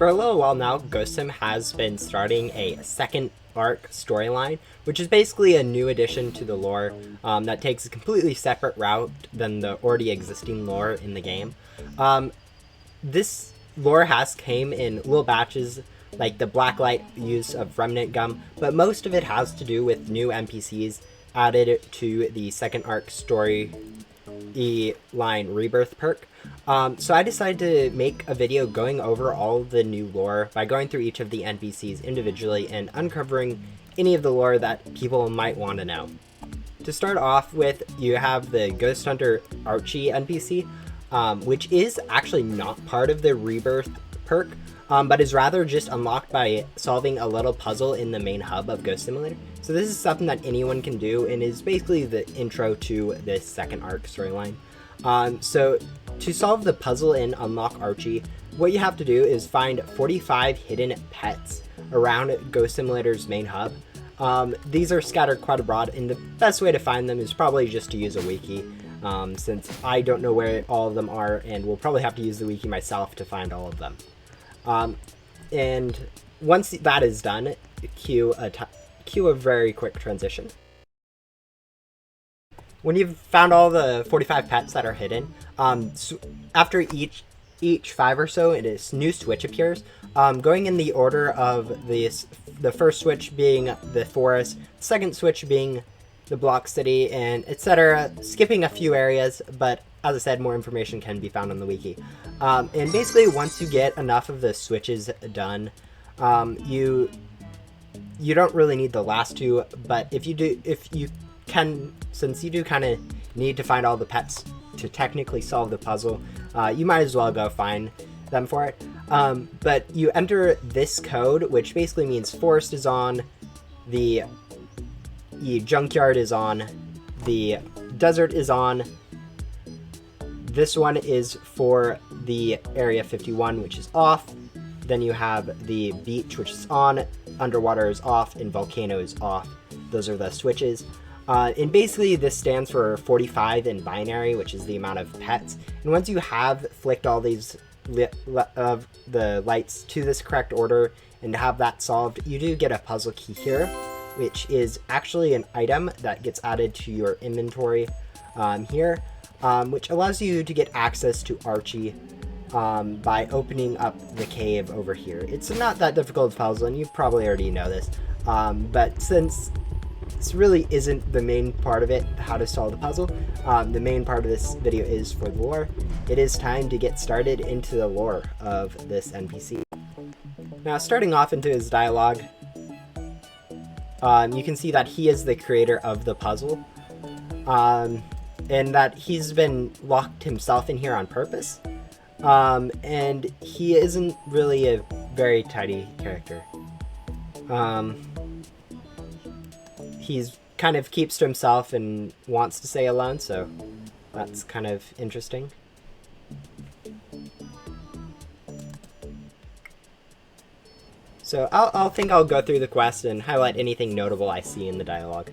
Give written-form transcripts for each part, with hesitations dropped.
For a little while now, Ghost Sim has been starting a second arc storyline, which is basically a new addition to the lore that takes a completely separate route than the already existing lore in the game. This lore has came in little batches, like the blacklight use of remnant gum, but most of it has to do with new NPCs added to the second arc story line rebirth perk. So I decided to make a video going over all the new lore by going through each of the NPCs individually and uncovering any of the lore that people might want to know. To start off with, you have the Ghost Hunter Archy NPC, which is actually not part of the rebirth perk, but is rather just unlocked by solving a little puzzle in the main hub of Ghost Simulator. So this is something that anyone can do and is basically the intro to this second arc storyline. So to solve the puzzle and unlock Archie, what you have to do is find 45 hidden pets around Ghost Simulator's main hub. These are scattered quite abroad, and the best way to find them is probably just to use a wiki, since I don't know where all of them are, and will probably have to use the wiki myself to find all of them. And once that is done, cue a very quick transition. When you've found all the 45 pets that are hidden, after each 5 or so, a new switch appears. Going in the order of the first switch being the forest, second switch being the block city, and etc. Skipping a few areas, but as I said, more information can be found on the wiki. And basically, once you get enough of the switches done, you don't really need the last two, but if you can, since you do kind of need to find all the pets to technically solve the puzzle, you might as well go find them for it. But you enter this code, which basically means forest is on, the junkyard is on, the desert is on. This one is for the Area 51, which is off. Then you have the beach, which is on, underwater is off, and volcano is off. Those are the switches. And basically this stands for 45 in binary, which is the amount of pets. And once you have flicked all these of the lights to this correct order and have that solved, you do get a puzzle key here, which is actually an item that gets added to your inventory here, which allows you to get access to Archie by opening up the cave over here. It's not that difficult puzzle, and you probably already know this, but since this really isn't the main part of it, how to solve the puzzle, the main part of this video is for the lore. It is time to get started into the lore of this NPC. Now, starting off into his dialogue, you can see that he is the creator of the puzzle, and that he's been locked himself in here on purpose. And he isn't really a very tidy character. He's kind of keeps to himself and wants to stay alone, so that's kind of interesting. So I'll think I'll go through the quest and highlight anything notable I see in the dialogue.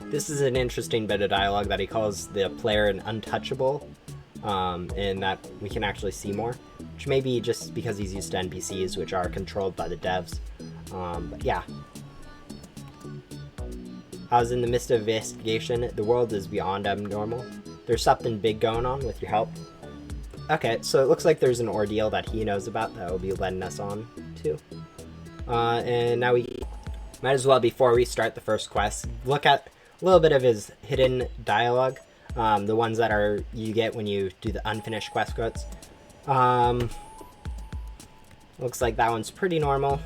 This is an interesting bit of dialogue that he calls the player an untouchable, and that we can actually see more, which may be just because he's used to NPCs, which are controlled by the devs. But yeah. I was in the midst of investigation. The world is beyond abnormal. There's something big going on with your help. Okay, so it looks like there's an ordeal that he knows about that will be letting us on to. And now we might as well, before we start the first quest, look at a little bit of his hidden dialogue, the ones that are you get when you do the unfinished quest quotes. Looks like that one's pretty normal.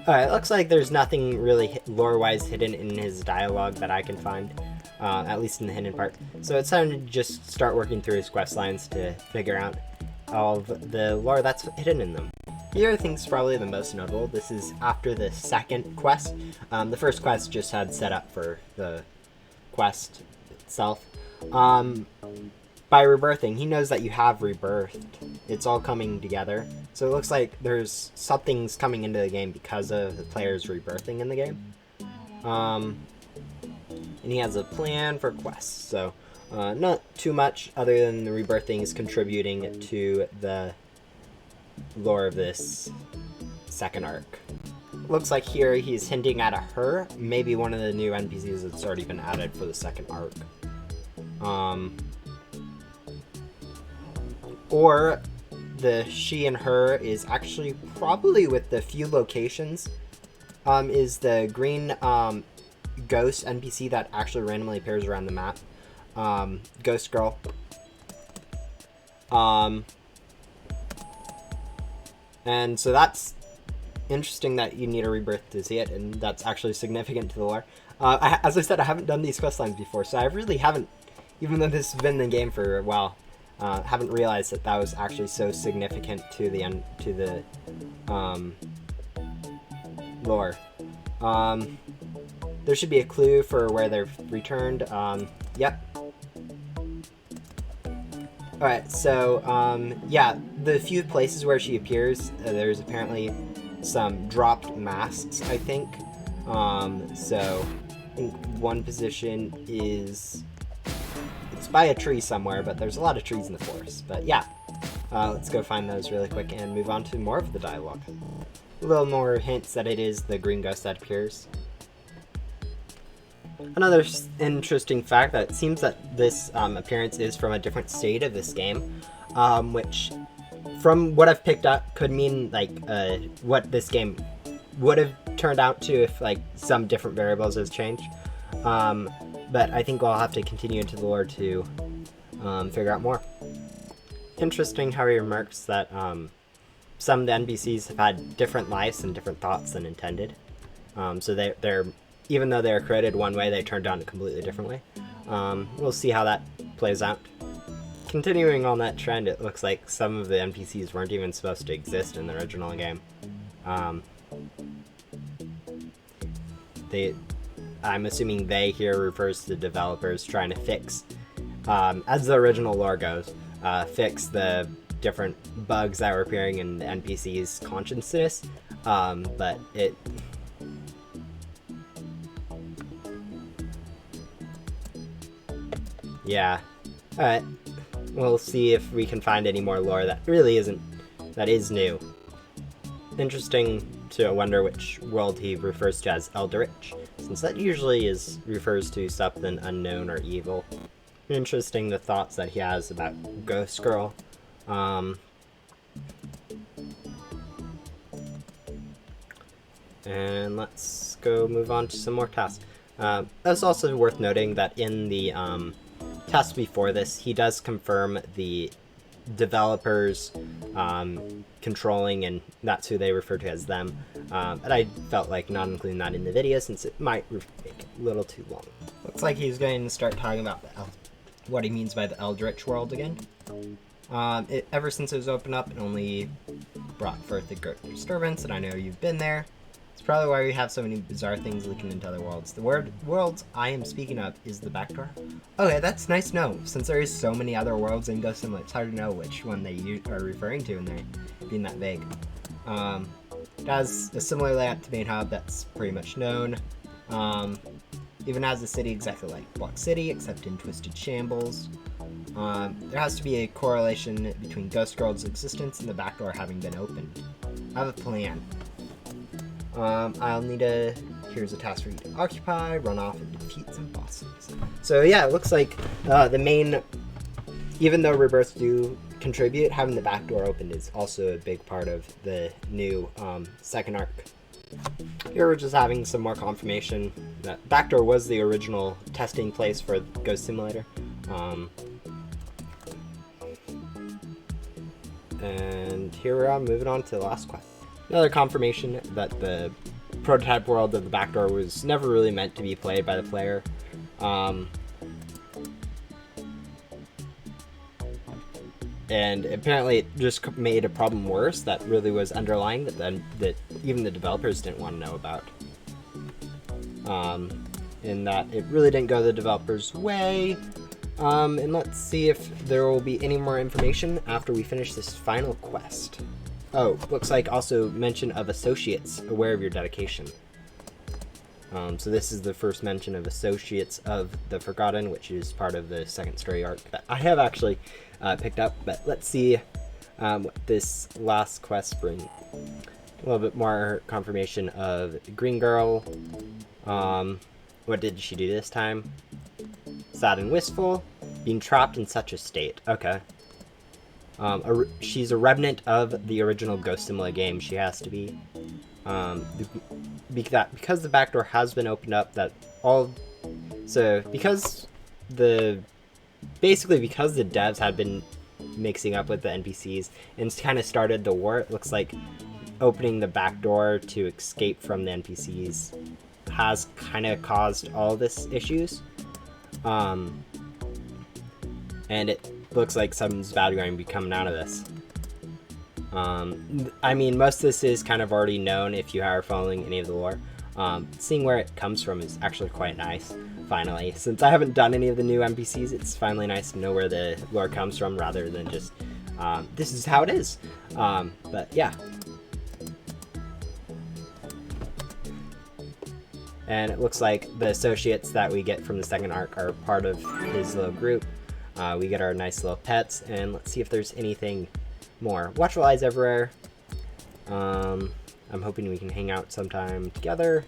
Alright, looks like there's nothing really lore-wise hidden in his dialogue that I can find, at least in the hidden part. So it's time to just start working through his quest lines to figure out all of the lore that's hidden in them. Here, I think is probably the most notable. This is after the second quest. The first quest just had set up for the quest itself. by rebirthing, he knows that you have rebirthed. It's all coming together. So it looks like there's something's coming into the game because of the players rebirthing in the game. And he has a plan for quests. So not too much other than the rebirthing is contributing to the lore of this second arc. Looks like here he's hinting at a her, maybe one of the new NPCs that's already been added for the second arc. Or the she and her is actually probably with the few locations, is the green ghost NPC that actually randomly appears around the map. Ghost Girl. And so that's interesting that you need a rebirth to see it, and that's actually significant to the lore. As I said, I haven't done these quest lines before, so I really haven't, even though this has been in the game for a while, haven't realized that that was actually so significant to the lore. There should be a clue for where they've returned. Yep. Alright, so, yeah, the few places where she appears, there's apparently some dropped masks, I think. So, I think one position is... it's by a tree somewhere, but there's a lot of trees in the forest. But yeah, let's go find those really quick and move on to more of the dialogue. A little more hints that it is the green ghost that appears. Another interesting fact that it seems that this appearance is from a different state of this game, which, from what I've picked up, could mean like what this game would have turned out to if like some different variables has changed. But I think I'll have to continue into the lore to figure out more. Interesting how he remarks that some of the NPCs have had different lives and different thoughts than intended. So they're even though they're created one way, they turned out a completely different way. We'll see how that plays out. Continuing on that trend, it looks like some of the NPCs weren't even supposed to exist in the original game. I'm assuming they here refers to the developers trying to fix, as the original lore goes, fix the different bugs that were appearing in the NPC's consciousness, but it... yeah. Alright. We'll see if we can find any more lore that really isn't... that is new. Interesting to wonder which world he refers to as Eldritch, since that usually refers to something unknown or evil. Interesting the thoughts that he has about Ghost Girl. And let's go move on to some more tasks. It's also worth noting that in the task before this, he does confirm the developers controlling, and that's who they refer to as them. But I felt like not including that in the video since it might make it a little too long. Looks like he's going to start talking about what he means by the Eldritch world again. Ever since it was opened up, it only brought forth a great disturbance, and I know you've been there. It's probably why we have so many bizarre things leaking into other worlds. The worlds I am speaking of is the backdoor. Okay, that's nice to know. Since there is so many other worlds in Ghost Simulator, it's hard to know which one they are referring to, and they're being that vague. It has a similar layout to Main Hub that's pretty much known. Even has a city exactly like Block City, except in twisted shambles. There has to be a correlation between Ghost Girl's existence and the backdoor having been opened. I have a plan. I'll need a... here's a task for you to occupy, run off and defeat some bosses. So yeah, it looks like the main... even though rebirths do contribute, having the back door opened is also a big part of the new second arc. Here we're just having some more confirmation that backdoor was the original testing place for Ghost Simulator. And here we are moving on to the last quest. Another confirmation that the prototype world of the backdoor was never really meant to be played by the player. And apparently it just made a problem worse that really was underlying that even the developers didn't want to know about. In that it really didn't go the developers' way. And let's see if there will be any more information after we finish this final quest. Oh, looks like also mention of associates, aware of your dedication. So this is the first mention of Associates of the Forgotten, which is part of the second story arc that I have actually picked up. But let's see what this last quest brings. A little bit more confirmation of Green Girl. What did she do this time? Sad and wistful, being trapped in such a state. Okay. She's a remnant of the original Ghost Simula game. She has to be. Because the back door has been opened up, because the devs had been mixing up with the NPCs and kind of started the war, it looks like opening the back door to escape from the NPCs has kind of caused all this issues. And it looks like something's bad going to be coming out of this. I mean, most of this is kind of already known if you are following any of the lore. Seeing where it comes from is actually quite nice, finally. Since I haven't done any of the new NPCs, it's finally nice to know where the lore comes from rather than just, this is how it is. But yeah. And it looks like the associates that we get from the second arc are part of his little group. We get our nice little pets, and let's see if there's anything more. Watchful eyes everywhere. I'm hoping we can hang out sometime together.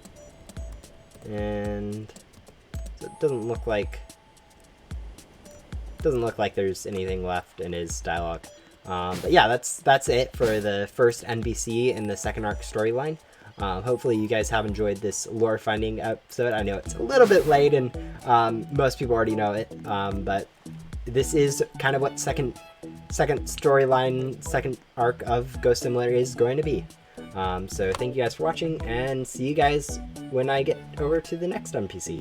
And so it doesn't look like there's anything left in his dialogue. But yeah, that's it for the first NPC in the second arc storyline. Hopefully you guys have enjoyed this lore finding episode. I know it's a little bit late and most people already know it, but this is kind of what second storyline, second arc of Ghost Simulator is going to be. So thank you guys for watching, and see you guys when I get over to the next NPC.